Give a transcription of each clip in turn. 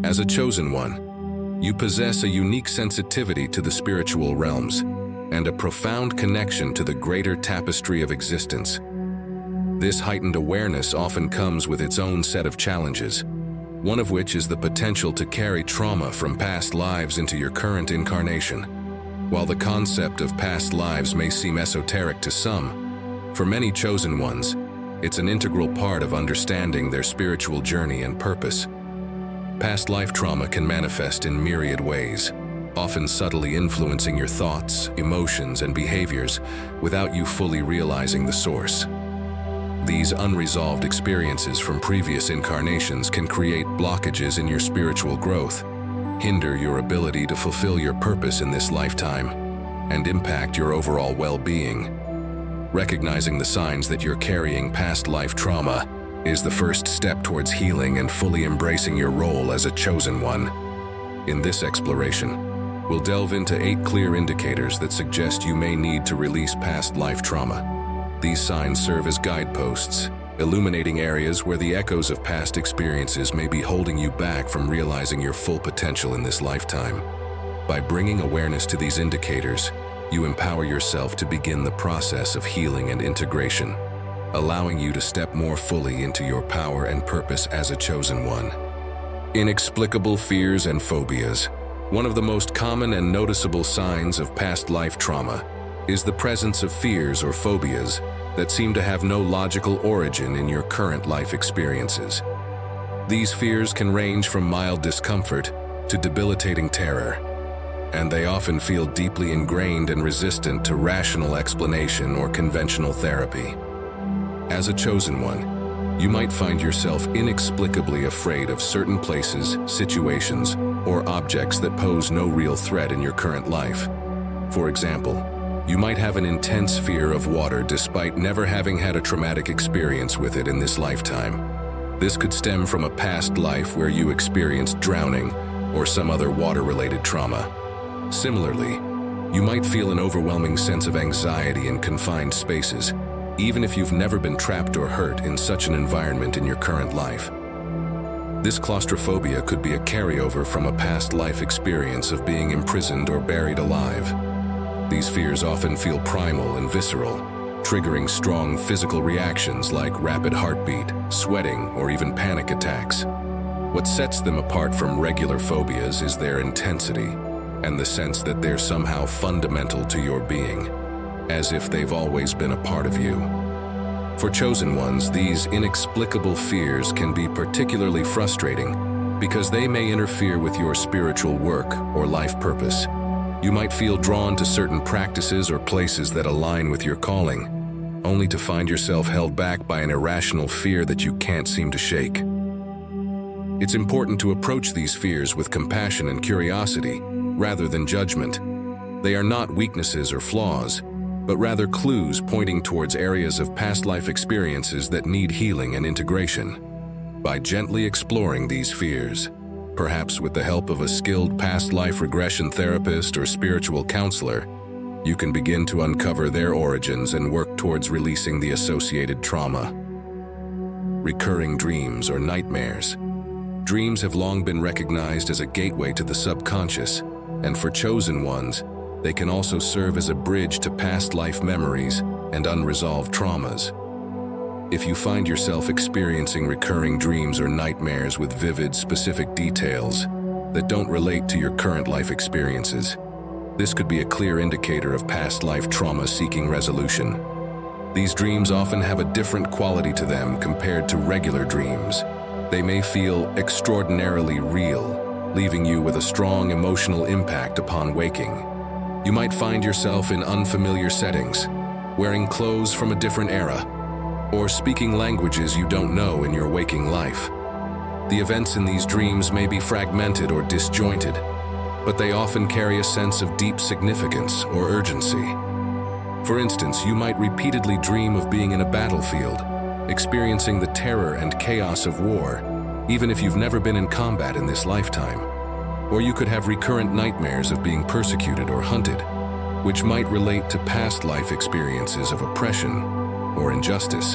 As a chosen one, you possess a unique sensitivity to the spiritual realms and a profound connection to the greater tapestry of existence. This heightened awareness often comes with its own set of challenges, one of which is the potential to carry trauma from past lives into your current incarnation. While the concept of past lives may seem esoteric to some, for many chosen ones, it's an integral part of understanding their spiritual journey and purpose. Past life trauma can manifest in myriad ways, often subtly influencing your thoughts, emotions, and behaviors without you fully realizing the source. These unresolved experiences from previous incarnations can create blockages in your spiritual growth, hinder your ability to fulfill your purpose in this lifetime, and impact your overall well-being. Recognizing the signs that you're carrying past life trauma is the first step towards healing and fully embracing your role as a chosen one. In this exploration, we'll delve into 8 clear indicators that suggest you may need to release past life trauma. These signs serve as guideposts, illuminating areas where the echoes of past experiences may be holding you back from realizing your full potential in this lifetime. By bringing awareness to these indicators, you empower yourself to begin the process of healing and integration, allowing you to step more fully into your power and purpose as a chosen one. Inexplicable fears and phobias. One of the most common and noticeable signs of past life trauma is the presence of fears or phobias that seem to have no logical origin in your current life experiences. These fears can range from mild discomfort to debilitating terror, and they often feel deeply ingrained and resistant to rational explanation or conventional therapy. As a chosen one, you might find yourself inexplicably afraid of certain places, situations, or objects that pose no real threat in your current life. For example, you might have an intense fear of water despite never having had a traumatic experience with it in this lifetime. This could stem from a past life where you experienced drowning or some other water-related trauma. Similarly, you might feel an overwhelming sense of anxiety in confined spaces, even if you've never been trapped or hurt in such an environment in your current life. This claustrophobia could be a carryover from a past life experience of being imprisoned or buried alive. These fears often feel primal and visceral, triggering strong physical reactions like rapid heartbeat, sweating, or even panic attacks. What sets them apart from regular phobias is their intensity and the sense that they're somehow fundamental to your being, as if they've always been a part of you. For chosen ones, these inexplicable fears can be particularly frustrating because they may interfere with your spiritual work or life purpose. You might feel drawn to certain practices or places that align with your calling, only to find yourself held back by an irrational fear that you can't seem to shake. It's important to approach these fears with compassion and curiosity, rather than judgment. They are not weaknesses or flaws, but rather clues pointing towards areas of past life experiences that need healing and integration. By gently exploring these fears, perhaps with the help of a skilled past life regression therapist or spiritual counselor, you can begin to uncover their origins and work towards releasing the associated trauma. Recurring dreams or nightmares. Dreams have long been recognized as a gateway to the subconscious, and for chosen ones, they can also serve as a bridge to past life memories and unresolved traumas. If you find yourself experiencing recurring dreams or nightmares with vivid, specific details that don't relate to your current life experiences, this could be a clear indicator of past life trauma seeking resolution. These dreams often have a different quality to them compared to regular dreams. They may feel extraordinarily real, leaving you with a strong emotional impact upon waking. You might find yourself in unfamiliar settings, wearing clothes from a different era, or speaking languages you don't know in your waking life. The events in these dreams may be fragmented or disjointed, but they often carry a sense of deep significance or urgency. For instance, you might repeatedly dream of being in a battlefield, experiencing the terror and chaos of war, even if you've never been in combat in this lifetime. Or you could have recurrent nightmares of being persecuted or hunted, which might relate to past life experiences of oppression or injustice.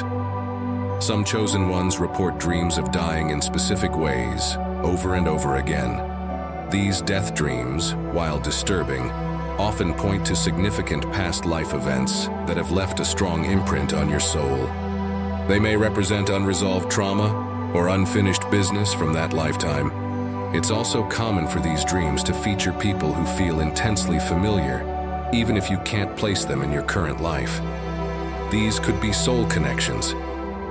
Some chosen ones report dreams of dying in specific ways, over and over again. These death dreams, while disturbing, often point to significant past life events that have left a strong imprint on your soul. They may represent unresolved trauma or unfinished business from that lifetime. It's also common for these dreams to feature people who feel intensely familiar, even if you can't place them in your current life. These could be soul connections,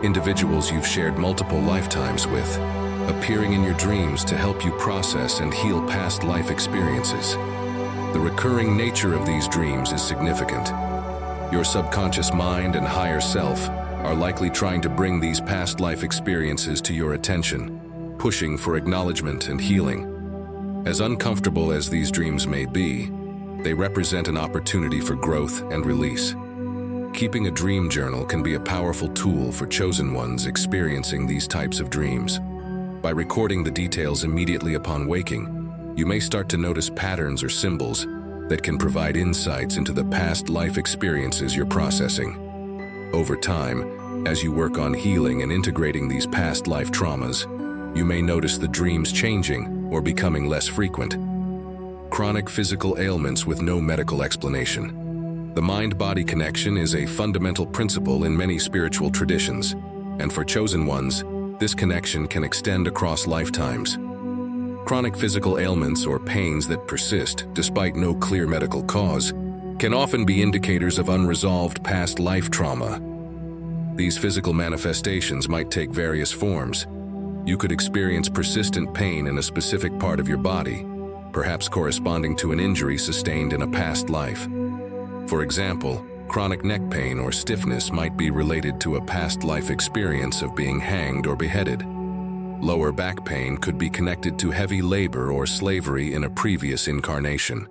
individuals you've shared multiple lifetimes with, appearing in your dreams to help you process and heal past life experiences. The recurring nature of these dreams is significant. Your subconscious mind and higher self are likely trying to bring these past life experiences to your attention, pushing for acknowledgement and healing. As uncomfortable as these dreams may be, they represent an opportunity for growth and release. Keeping a dream journal can be a powerful tool for chosen ones experiencing these types of dreams. By recording the details immediately upon waking, you may start to notice patterns or symbols that can provide insights into the past life experiences you're processing. Over time, as you work on healing and integrating these past life traumas, you may notice the dreams changing or becoming less frequent. Chronic physical ailments with no medical explanation. The mind-body connection is a fundamental principle in many spiritual traditions, and for chosen ones, this connection can extend across lifetimes. Chronic physical ailments or pains that persist despite no clear medical cause can often be indicators of unresolved past life trauma. These physical manifestations might take various forms. You could experience persistent pain in a specific part of your body, perhaps corresponding to an injury sustained in a past life. For example, chronic neck pain or stiffness might be related to a past life experience of being hanged or beheaded. Lower back pain could be connected to heavy labor or slavery in a previous incarnation.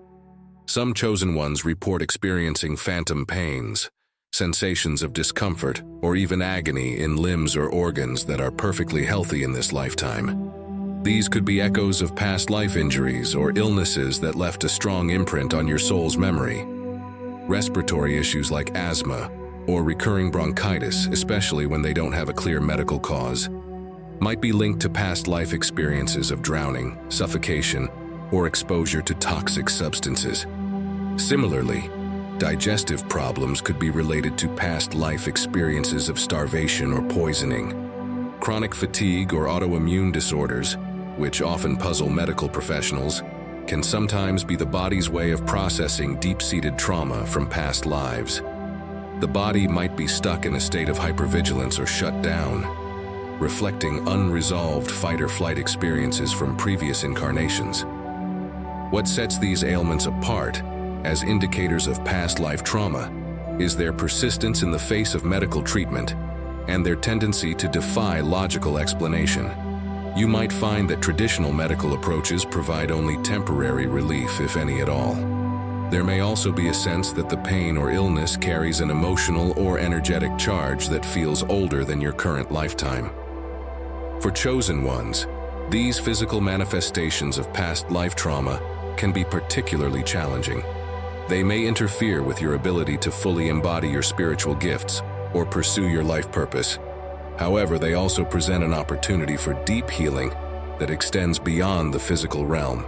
Some chosen ones report experiencing phantom pains, sensations of discomfort, or even agony in limbs or organs that are perfectly healthy in this lifetime. These could be echoes of past life injuries or illnesses that left a strong imprint on your soul's memory. Respiratory issues like asthma or recurring bronchitis, especially when they don't have a clear medical cause, might be linked to past life experiences of drowning, suffocation, or exposure to toxic substances. Similarly, digestive problems could be related to past life experiences of starvation or poisoning. Chronic fatigue or autoimmune disorders, which often puzzle medical professionals, can sometimes be the body's way of processing deep-seated trauma from past lives. The body might be stuck in a state of hypervigilance or shut down, reflecting unresolved fight-or-flight experiences from previous incarnations. What sets these ailments apart as indicators of past life trauma is their persistence in the face of medical treatment and their tendency to defy logical explanation. You might find that traditional medical approaches provide only temporary relief, if any at all. There may also be a sense that the pain or illness carries an emotional or energetic charge that feels older than your current lifetime. For chosen ones, these physical manifestations of past life trauma can be particularly challenging. They may interfere with your ability to fully embody your spiritual gifts or pursue your life purpose. However, they also present an opportunity for deep healing that extends beyond the physical realm.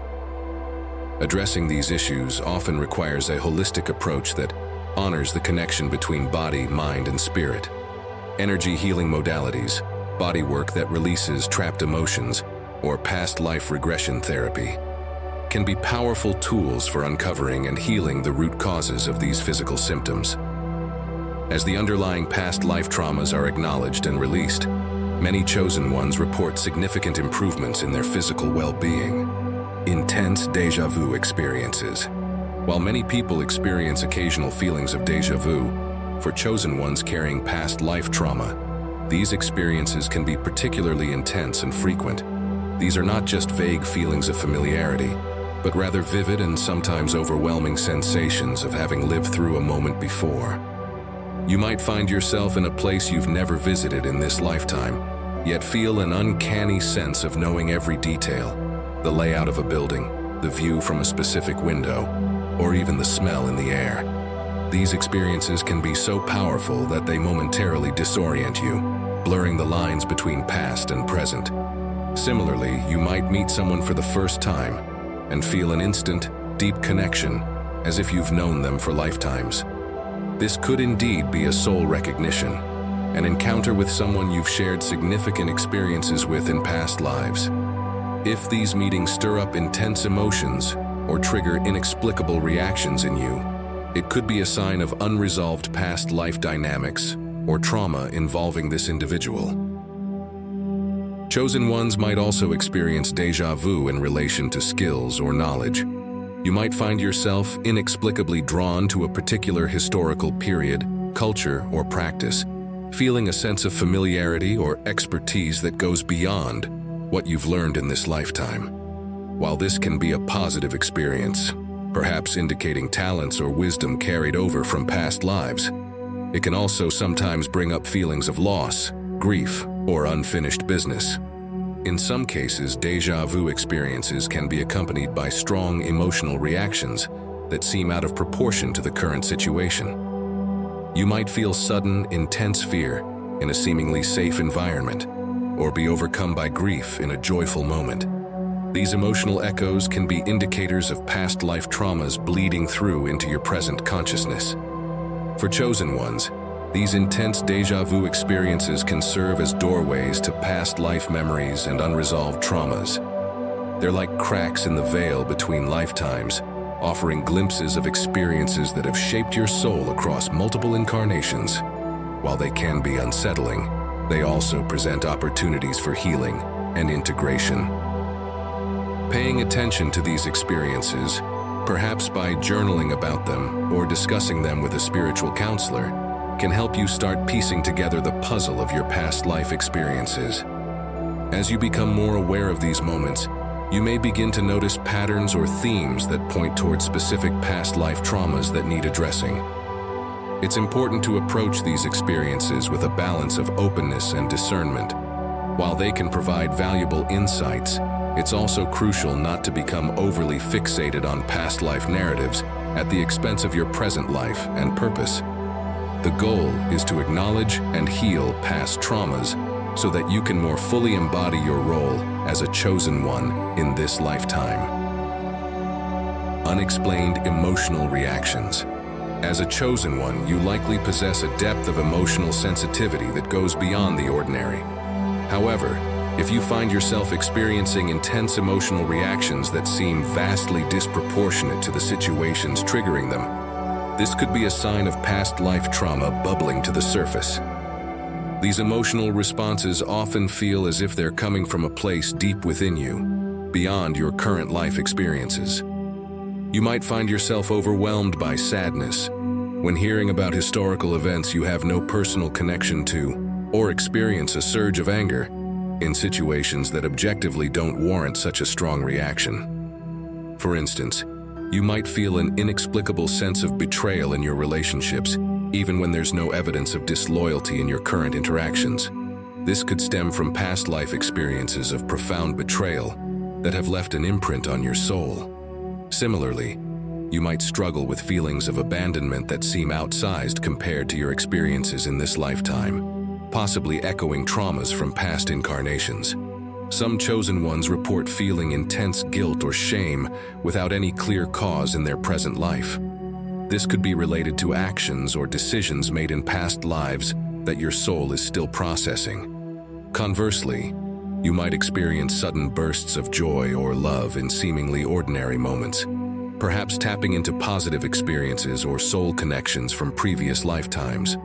Addressing these issues often requires a holistic approach that honors the connection between body, mind, and spirit. Energy healing modalities, body work that releases trapped emotions, or past life regression therapy can be powerful tools for uncovering and healing the root causes of these physical symptoms. As the underlying past life traumas are acknowledged and released, many chosen ones report significant improvements in their physical well-being. Intense déjà vu experiences. While many people experience occasional feelings of déjà vu, for chosen ones carrying past life trauma, these experiences can be particularly intense and frequent. These are not just vague feelings of familiarity, but rather vivid and sometimes overwhelming sensations of having lived through a moment before. You might find yourself in a place you've never visited in this lifetime, yet feel an uncanny sense of knowing every detail, the layout of a building, the view from a specific window, or even the smell in the air. These experiences can be so powerful that they momentarily disorient you, blurring the lines between past and present. Similarly, you might meet someone for the first time and feel an instant, deep connection, as if you've known them for lifetimes. This could indeed be a soul recognition, an encounter with someone you've shared significant experiences with in past lives. If these meetings stir up intense emotions or trigger inexplicable reactions in you, it could be a sign of unresolved past life dynamics or trauma involving this individual. Chosen ones might also experience déjà vu in relation to skills or knowledge. You might find yourself inexplicably drawn to a particular historical period, culture, or practice, feeling a sense of familiarity or expertise that goes beyond what you've learned in this lifetime. While this can be a positive experience, perhaps indicating talents or wisdom carried over from past lives, it can also sometimes bring up feelings of loss, grief, or unfinished business. In some cases, déjà vu experiences can be accompanied by strong emotional reactions that seem out of proportion to the current situation. You might feel sudden, intense fear in a seemingly safe environment, or be overcome by grief in a joyful moment. These emotional echoes can be indicators of past life traumas bleeding through into your present consciousness. For chosen ones, these intense déjà vu experiences can serve as doorways to past life memories and unresolved traumas. They're like cracks in the veil between lifetimes, offering glimpses of experiences that have shaped your soul across multiple incarnations. While they can be unsettling, they also present opportunities for healing and integration. Paying attention to these experiences, perhaps by journaling about them or discussing them with a spiritual counselor, can help you start piecing together the puzzle of your past life experiences. As you become more aware of these moments, you may begin to notice patterns or themes that point toward specific past life traumas that need addressing. It's important to approach these experiences with a balance of openness and discernment. While they can provide valuable insights, it's also crucial not to become overly fixated on past life narratives at the expense of your present life and purpose. The goal is to acknowledge and heal past traumas so that you can more fully embody your role as a chosen one in this lifetime. Unexplained emotional reactions. As a chosen one, you likely possess a depth of emotional sensitivity that goes beyond the ordinary. However, if you find yourself experiencing intense emotional reactions that seem vastly disproportionate to the situations triggering them, this could be a sign of past life trauma bubbling to the surface. These emotional responses often feel as if they're coming from a place deep within you, beyond your current life experiences. You might find yourself overwhelmed by sadness when hearing about historical events you have no personal connection to, or experience a surge of anger in situations that objectively don't warrant such a strong reaction. For instance, you might feel an inexplicable sense of betrayal in your relationships, even when there's no evidence of disloyalty in your current interactions. This could stem from past life experiences of profound betrayal that have left an imprint on your soul. Similarly, you might struggle with feelings of abandonment that seem outsized compared to your experiences in this lifetime, possibly echoing traumas from past incarnations. Some chosen ones report feeling intense guilt or shame without any clear cause in their present life. This could be related to actions or decisions made in past lives that your soul is still processing. Conversely, you might experience sudden bursts of joy or love in seemingly ordinary moments, perhaps tapping into positive experiences or soul connections from previous lifetimes.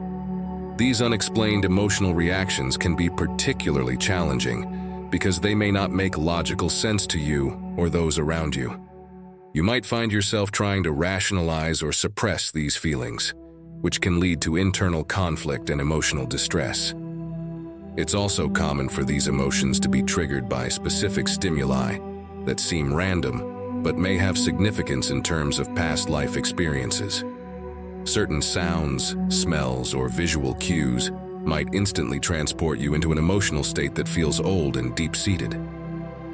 These unexplained emotional reactions can be particularly challenging because they may not make logical sense to you or those around you. You might find yourself trying to rationalize or suppress these feelings, which can lead to internal conflict and emotional distress. It's also common for these emotions to be triggered by specific stimuli that seem random, but may have significance in terms of past life experiences. Certain sounds, smells, or visual cues might instantly transport you into an emotional state that feels old and deep-seated.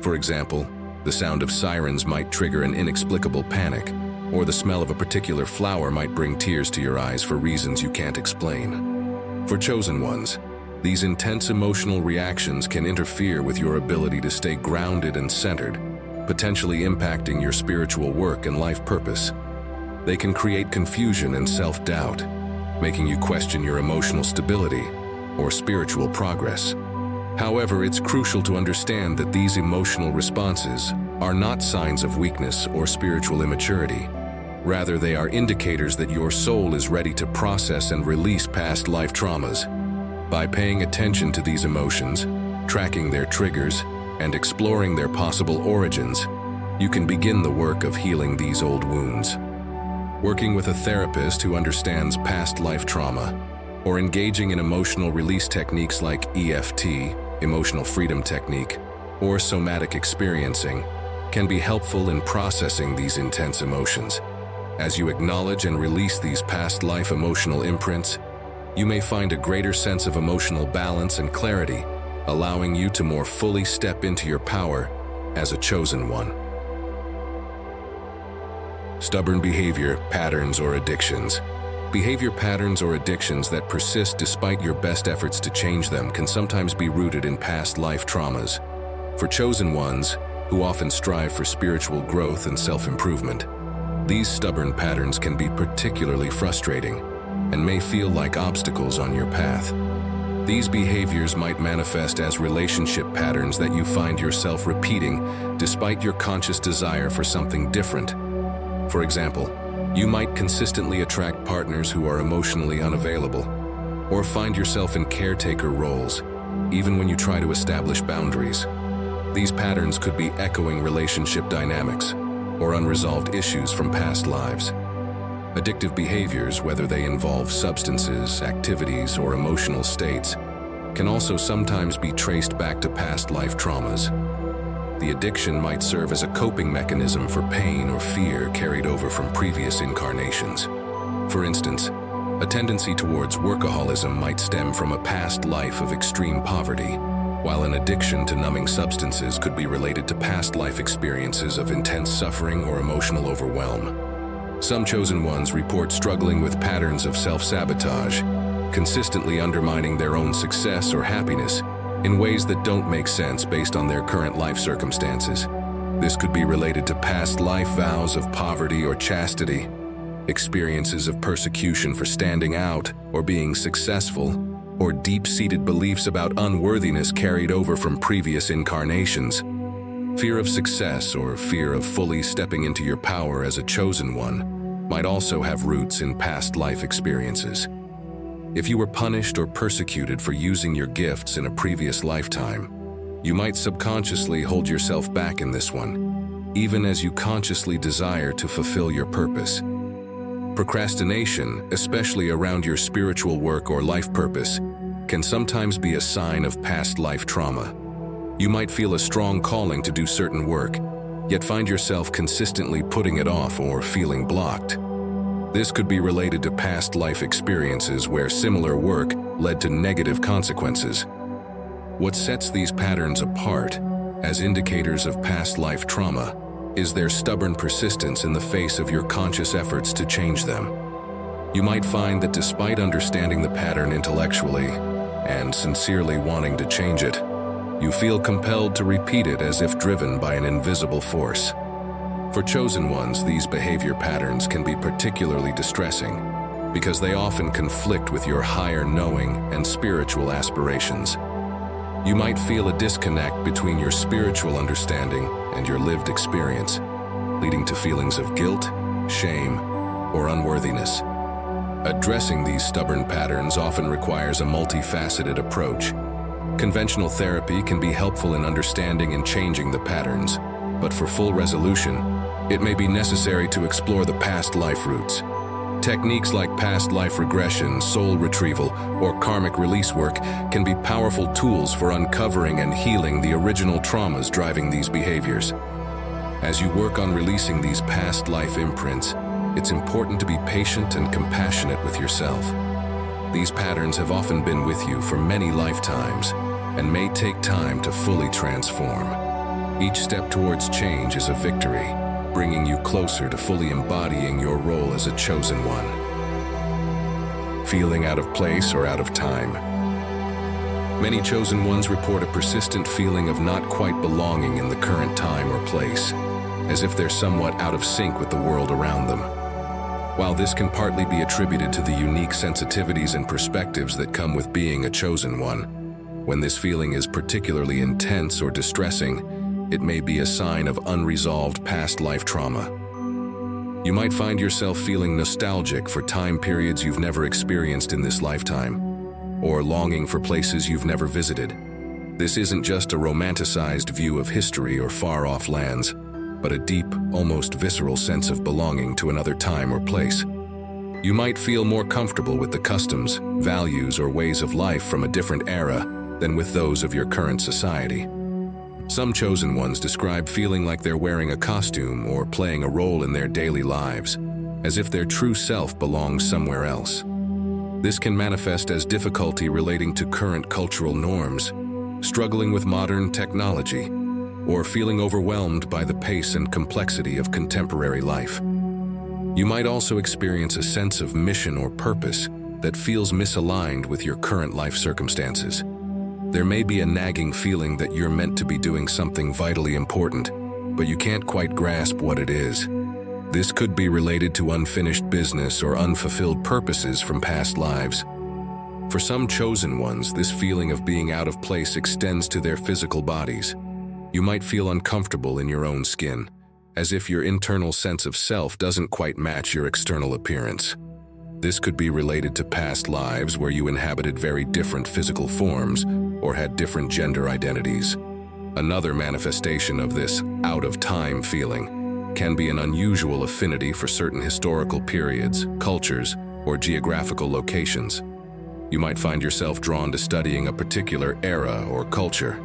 For example, the sound of sirens might trigger an inexplicable panic, or the smell of a particular flower might bring tears to your eyes for reasons you can't explain. For chosen ones, These intense emotional reactions can interfere with your ability to stay grounded and centered, potentially impacting your spiritual work and life purpose. They can create confusion and self-doubt, making you question your emotional stability or spiritual progress. However, it's crucial to understand that these emotional responses are not signs of weakness or spiritual immaturity. Rather, they are indicators that your soul is ready to process and release past life traumas. By paying attention to these emotions, tracking their triggers, and exploring their possible origins, you can begin the work of healing these old wounds. Working with a therapist who understands past life trauma, or engaging in emotional release techniques like EFT, Emotional Freedom Technique, or somatic experiencing, can be helpful in processing these intense emotions. As you acknowledge and release these past life emotional imprints, you may find a greater sense of emotional balance and clarity, allowing you to more fully step into your power as a chosen one. Stubborn behavior, patterns, or addictions. Behavior patterns or addictions that persist despite your best efforts to change them can sometimes be rooted in past life traumas. For chosen ones, who often strive for spiritual growth and self-improvement, these stubborn patterns can be particularly frustrating and may feel like obstacles on your path. These behaviors might manifest as relationship patterns that you find yourself repeating despite your conscious desire for something different. For example, you might consistently attract partners who are emotionally unavailable, or find yourself in caretaker roles, even when you try to establish boundaries. These patterns could be echoing relationship dynamics or unresolved issues from past lives. Addictive behaviors, whether they involve substances, activities, or emotional states, can also sometimes be traced back to past life traumas. The addiction might serve as a coping mechanism for pain or fear carried over from previous incarnations. For instance, a tendency towards workaholism might stem from a past life of extreme poverty, while an addiction to numbing substances could be related to past life experiences of intense suffering or emotional overwhelm. Some chosen ones report struggling with patterns of self-sabotage, consistently undermining their own success or happiness in ways that don't make sense based on their current life circumstances. This could be related to past life vows of poverty or chastity, experiences of persecution for standing out or being successful, or deep-seated beliefs about unworthiness carried over from previous incarnations. Fear of success or fear of fully stepping into your power as a chosen one might also have roots in past life experiences. If you were punished or persecuted for using your gifts in a previous lifetime, you might subconsciously hold yourself back in this one, even as you consciously desire to fulfill your purpose. Procrastination, especially around your spiritual work or life purpose, can sometimes be a sign of past life trauma. You might feel a strong calling to do certain work, yet find yourself consistently putting it off or feeling blocked. This could be related to past life experiences where similar work led to negative consequences. What sets these patterns apart, as indicators of past life trauma, is their stubborn persistence in the face of your conscious efforts to change them. You might find that despite understanding the pattern intellectually and sincerely wanting to change it, you feel compelled to repeat it as if driven by an invisible force. For chosen ones, these behavior patterns can be particularly distressing because they often conflict with your higher knowing and spiritual aspirations. You might feel a disconnect between your spiritual understanding and your lived experience, leading to feelings of guilt, shame, or unworthiness. Addressing these stubborn patterns often requires a multifaceted approach. Conventional therapy can be helpful in understanding and changing the patterns, but for full resolution, it may be necessary to explore the past life roots. Techniques like past life regression, soul retrieval, or karmic release work can be powerful tools for uncovering and healing the original traumas driving these behaviors. As you work on releasing these past life imprints, it's important to be patient and compassionate with yourself. These patterns have often been with you for many lifetimes and may take time to fully transform. Each step towards change is a victory, bringing you closer to fully embodying your role as a chosen one. Feeling out of place or out of time? Many chosen ones report a persistent feeling of not quite belonging in the current time or place, as if they're somewhat out of sync with the world around them. While this can partly be attributed to the unique sensitivities and perspectives that come with being a chosen one, when this feeling is particularly intense or distressing, it may be a sign of unresolved past life trauma. You might find yourself feeling nostalgic for time periods you've never experienced in this lifetime, or longing for places you've never visited. This isn't just a romanticized view of history or far-off lands, but a deep, almost visceral sense of belonging to another time or place. You might feel more comfortable with the customs, values, or ways of life from a different era than with those of your current society. Some chosen ones describe feeling like they're wearing a costume or playing a role in their daily lives, as if their true self belongs somewhere else. This can manifest as difficulty relating to current cultural norms, struggling with modern technology, or feeling overwhelmed by the pace and complexity of contemporary life. You might also experience a sense of mission or purpose that feels misaligned with your current life circumstances. There may be a nagging feeling that you're meant to be doing something vitally important, but you can't quite grasp what it is. This could be related to unfinished business or unfulfilled purposes from past lives. For some chosen ones, this feeling of being out of place extends to their physical bodies. You might feel uncomfortable in your own skin, as if your internal sense of self doesn't quite match your external appearance. This could be related to past lives where you inhabited very different physical forms or had different gender identities. Another manifestation of this out-of-time feeling can be an unusual affinity for certain historical periods, cultures, or geographical locations. You might find yourself drawn to studying a particular era or culture,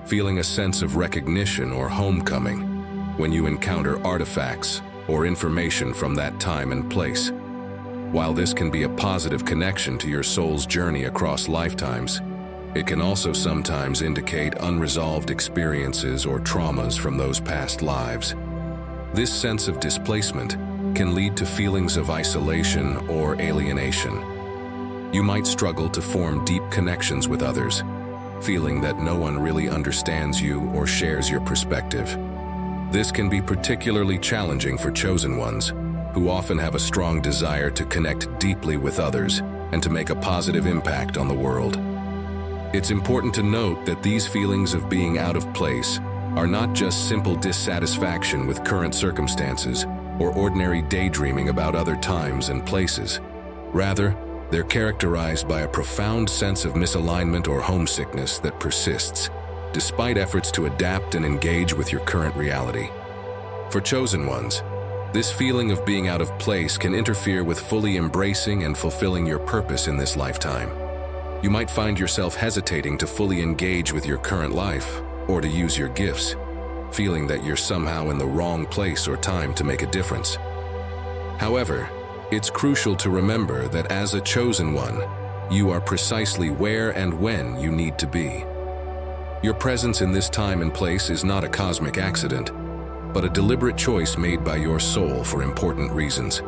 feeling a sense of recognition or homecoming when you encounter artifacts or information from that time and place. While this can be a positive connection to your soul's journey across lifetimes, it can also sometimes indicate unresolved experiences or traumas from those past lives. This sense of displacement can lead to feelings of isolation or alienation. You might struggle to form deep connections with others, feeling that no one really understands you or shares your perspective. This can be particularly challenging for chosen ones, who often have a strong desire to connect deeply with others and to make a positive impact on the world. It's important to note that these feelings of being out of place are not just simple dissatisfaction with current circumstances or ordinary daydreaming about other times and places. Rather, they're characterized by a profound sense of misalignment or homesickness that persists, despite efforts to adapt and engage with your current reality. For chosen ones, this feeling of being out of place can interfere with fully embracing and fulfilling your purpose in this lifetime. You might find yourself hesitating to fully engage with your current life or to use your gifts, feeling that you're somehow in the wrong place or time to make a difference. However, it's crucial to remember that as a chosen one, you are precisely where and when you need to be. Your presence in this time and place is not a cosmic accident, but a deliberate choice made by your soul for important reasons.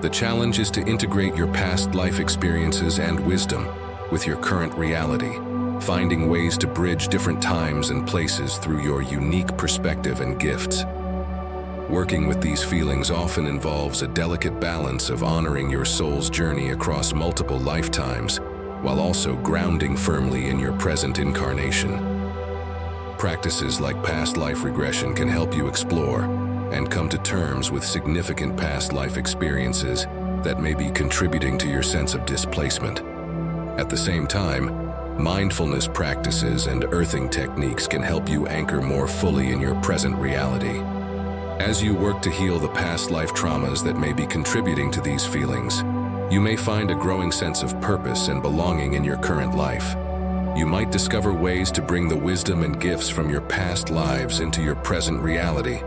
The challenge is to integrate your past life experiences and wisdom with your current reality, finding ways to bridge different times and places through your unique perspective and gifts. Working with these feelings often involves a delicate balance of honoring your soul's journey across multiple lifetimes, while also grounding firmly in your present incarnation. Practices like past life regression can help you explore and come to terms with significant past life experiences that may be contributing to your sense of displacement. At the same time, mindfulness practices and earthing techniques can help you anchor more fully in your present reality. As you work to heal the past life traumas that may be contributing to these feelings, you may find a growing sense of purpose and belonging in your current life. You might discover ways to bring the wisdom and gifts from your past lives into your present reality,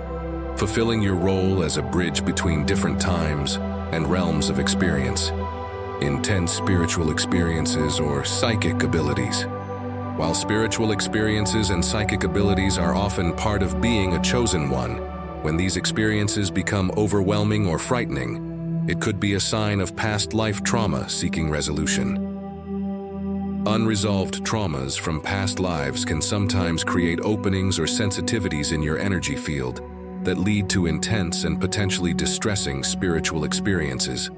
fulfilling your role as a bridge between different times and realms of experience. Intense spiritual experiences or psychic abilities. While spiritual experiences and psychic abilities are often part of being a chosen one, when these experiences become overwhelming or frightening, it could be a sign of past life trauma seeking resolution. Unresolved traumas from past lives can sometimes create openings or sensitivities in your energy field that lead to intense and potentially distressing spiritual experiences.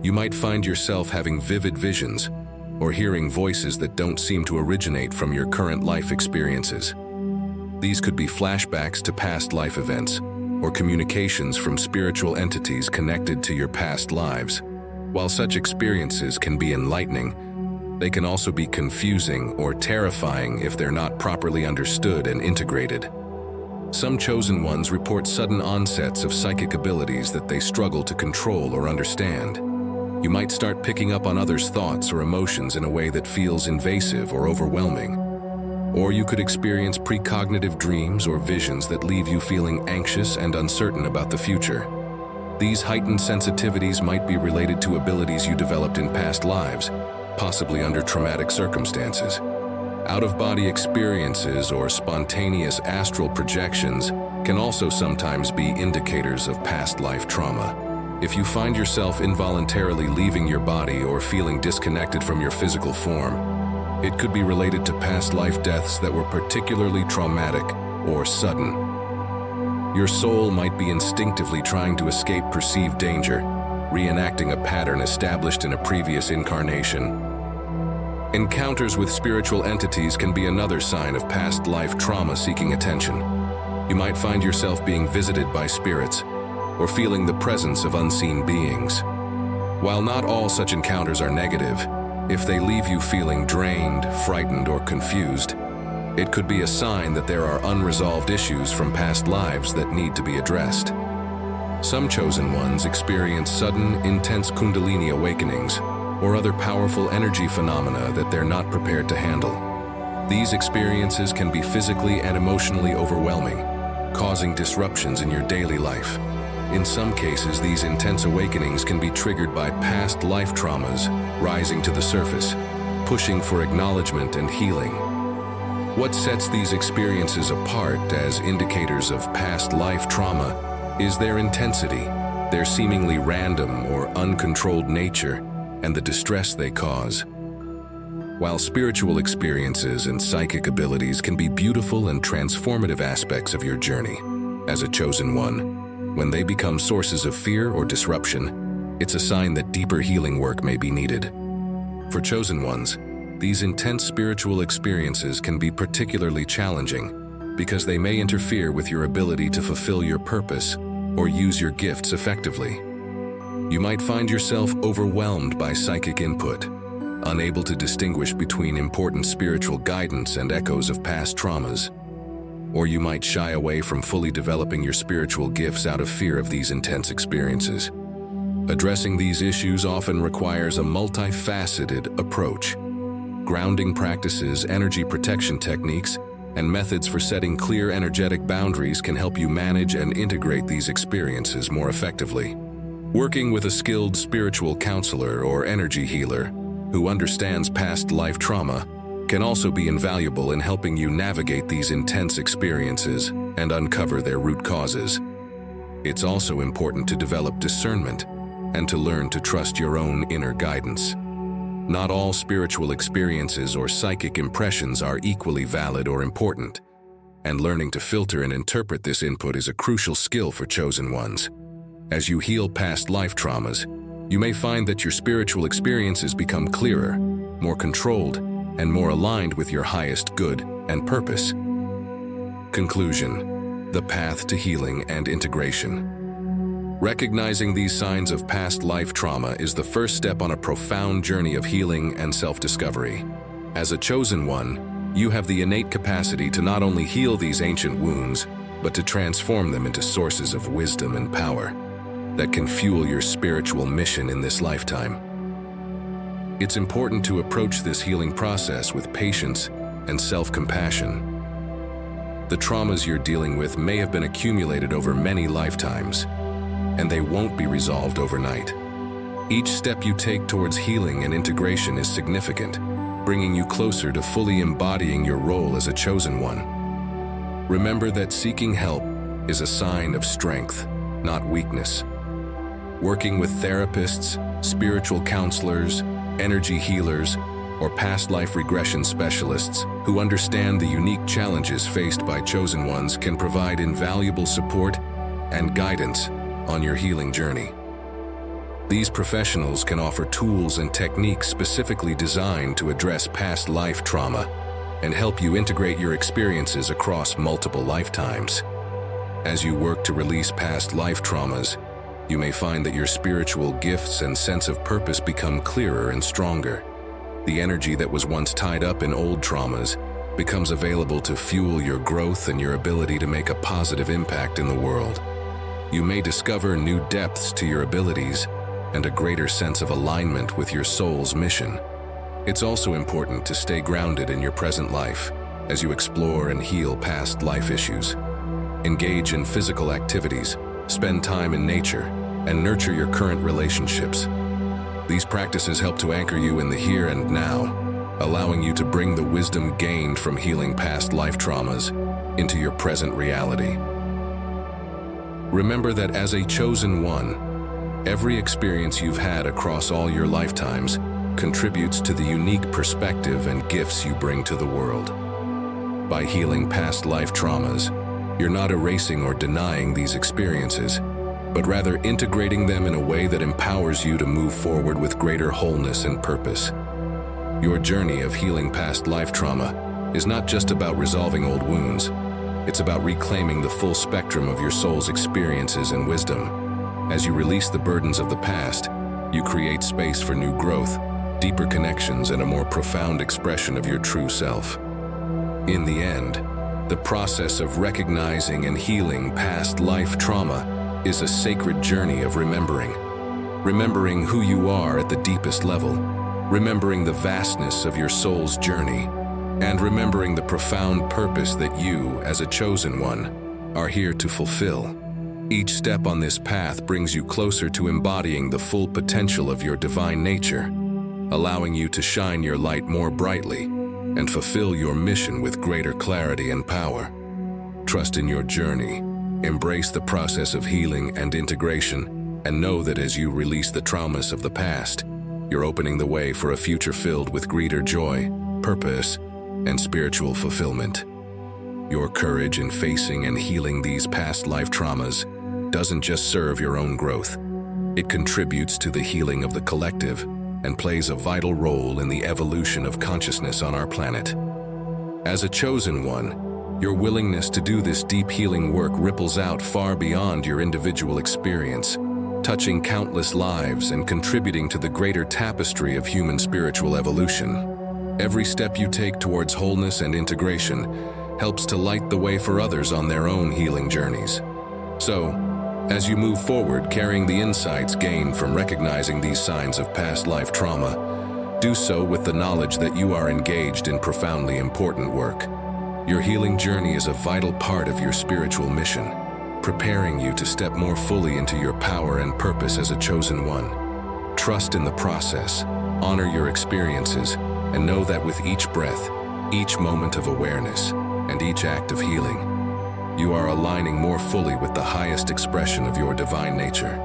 You might find yourself having vivid visions or hearing voices that don't seem to originate from your current life experiences. These could be flashbacks to past life events or communications from spiritual entities connected to your past lives. While such experiences can be enlightening, they can also be confusing or terrifying if they're not properly understood and integrated. Some chosen ones report sudden onsets of psychic abilities that they struggle to control or understand. You might start picking up on others' thoughts or emotions in a way that feels invasive or overwhelming. Or you could experience precognitive dreams or visions that leave you feeling anxious and uncertain about the future. These heightened sensitivities might be related to abilities you developed in past lives, possibly under traumatic circumstances. Out-of-body experiences or spontaneous astral projections can also sometimes be indicators of past life trauma. If you find yourself involuntarily leaving your body or feeling disconnected from your physical form, it could be related to past life deaths that were particularly traumatic or sudden. Your soul might be instinctively trying to escape perceived danger, reenacting a pattern established in a previous incarnation. Encounters with spiritual entities can be another sign of past life trauma seeking attention. You might find yourself being visited by spirits or feeling the presence of unseen beings. While not all such encounters are negative, if they leave you feeling drained, frightened, or confused, it could be a sign that there are unresolved issues from past lives that need to be addressed. Some chosen ones experience sudden, intense Kundalini awakenings or other powerful energy phenomena that they're not prepared to handle. These experiences can be physically and emotionally overwhelming, causing disruptions in your daily life. In some cases, these intense awakenings can be triggered by past life traumas rising to the surface, pushing for acknowledgement and healing. What sets these experiences apart as indicators of past life trauma is their intensity, their seemingly random or uncontrolled nature, and the distress they cause. While spiritual experiences and psychic abilities can be beautiful and transformative aspects of your journey as a chosen one, when they become sources of fear or disruption, it's a sign that deeper healing work may be needed. For chosen ones, these intense spiritual experiences can be particularly challenging because they may interfere with your ability to fulfill your purpose or use your gifts effectively. You might find yourself overwhelmed by psychic input, unable to distinguish between important spiritual guidance and echoes of past traumas. Or you might shy away from fully developing your spiritual gifts out of fear of these intense experiences. Addressing these issues often requires a multifaceted approach. Grounding practices, energy protection techniques, and methods for setting clear energetic boundaries can help you manage and integrate these experiences more effectively. Working with a skilled spiritual counselor or energy healer who understands past life trauma can also be invaluable in helping you navigate these intense experiences and uncover their root causes. It's also important to develop discernment and to learn to trust your own inner guidance. Not all spiritual experiences or psychic impressions are equally valid or important, and learning to filter and interpret this input is a crucial skill for chosen ones. As you heal past life traumas, you may find that your spiritual experiences become clearer, more controlled, and more aligned with your highest good and purpose. Conclusion: the path to healing and integration. Recognizing these signs of past life trauma is the first step on a profound journey of healing and self-discovery. As a chosen one, you have the innate capacity to not only heal these ancient wounds, but to transform them into sources of wisdom and power that can fuel your spiritual mission in this lifetime. It's important to approach this healing process with patience and self-compassion. The traumas you're dealing with may have been accumulated over many lifetimes, and they won't be resolved overnight. Each step you take towards healing and integration is significant, bringing you closer to fully embodying your role as a chosen one. Remember that seeking help is a sign of strength, not weakness. Working with therapists, spiritual counselors, energy healers, or past life regression specialists who understand the unique challenges faced by chosen ones can provide invaluable support and guidance on your healing journey. These professionals can offer tools and techniques specifically designed to address past life trauma and help you integrate your experiences across multiple lifetimes. As you work to release past life traumas, you may find that your spiritual gifts and sense of purpose become clearer and stronger. The energy that was once tied up in old traumas becomes available to fuel your growth and your ability to make a positive impact in the world. You may discover new depths to your abilities and a greater sense of alignment with your soul's mission. It's also important to stay grounded in your present life as you explore and heal past life issues. Engage in physical activities, spend time in nature, and nurture your current relationships. These practices help to anchor you in the here and now, allowing you to bring the wisdom gained from healing past life traumas into your present reality. Remember that as a chosen one, every experience you've had across all your lifetimes contributes to the unique perspective and gifts you bring to the world. By healing past life traumas, you're not erasing or denying these experiences, but rather integrating them in a way that empowers you to move forward with greater wholeness and purpose. Your journey of healing past life trauma is not just about resolving old wounds. It's about reclaiming the full spectrum of your soul's experiences and wisdom. As you release the burdens of the past, you create space for new growth, deeper connections, and a more profound expression of your true self. In the end, the process of recognizing and healing past life trauma is a sacred journey of remembering who you are at the deepest level, remembering the vastness of your soul's journey, and remembering the profound purpose that you, as a chosen one, are here to fulfill. Each step on this path brings you closer to embodying the full potential of your divine nature, allowing you to shine your light more brightly and fulfill your mission with greater clarity and power. Trust in your journey, embrace the process of healing and integration, and know that as you release the traumas of the past, you're opening the way for a future filled with greater joy, purpose, and spiritual fulfillment. Your courage in facing and healing these past life traumas doesn't just serve your own growth. It contributes to the healing of the collective and plays a vital role in the evolution of consciousness on our planet. As a chosen one, your willingness to do this deep healing work ripples out far beyond your individual experience, touching countless lives and contributing to the greater tapestry of human spiritual evolution. Every step you take towards wholeness and integration helps to light the way for others on their own healing journeys. So, as you move forward carrying the insights gained from recognizing these signs of past life trauma, do so with the knowledge that you are engaged in profoundly important work. Your healing journey is a vital part of your spiritual mission, preparing you to step more fully into your power and purpose as a chosen one. Trust in the process, honor your experiences, and know that with each breath, each moment of awareness, and each act of healing, you are aligning more fully with the highest expression of your divine nature.